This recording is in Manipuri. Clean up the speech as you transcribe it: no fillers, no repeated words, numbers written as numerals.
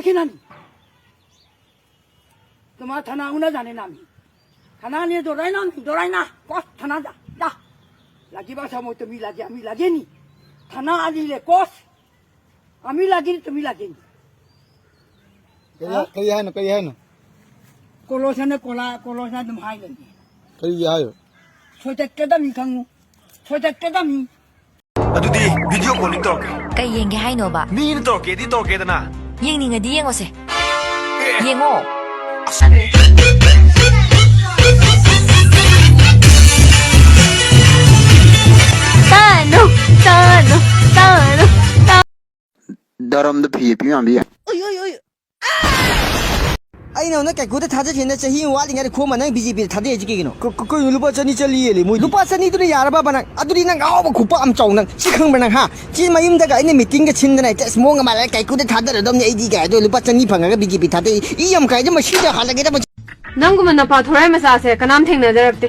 खेनानी तुम्हारा थाना उना जाने नामी थाना ने दोराई ना कस थाना जा जा lagi bahasa mau temi lagi ni थाना आली ले कस आमी lagi ni temi lagi ni कई है ना कोलोसा तुम हाई लगी कई है सोचते दमी खांगू सोचते दमी अदुदी वीडियो कॉलिंग तौरके कई येंगे हाइनोबा मीन तौरके दना येंनिंगदी येंगोसे येंगो तानो Daramda PAP man biya. अरे ना क्या कुछ थाजे चेंज चाहिए वाली यार खो मना बीजेपी थाजे एजी के गिनो कोई लुपा चनी चली है ले मुझे लुपा चनी तो यार बा बना अदुरी ना गाँव खुपा हम चाउ ना चिखंग बना हाँ चीज मयूम तक इन्हें मीटिंग के छिंद ना टेस्ट मोंग हमारा क्या कुछ थाजे रदम ने एजी का तो लुपा चनी फंगा का बीजेपी थाजे ये हम क्या जो मशीन का हाल लगे था नंग मन पाथोरा में सासे कनाम थे नजर रखते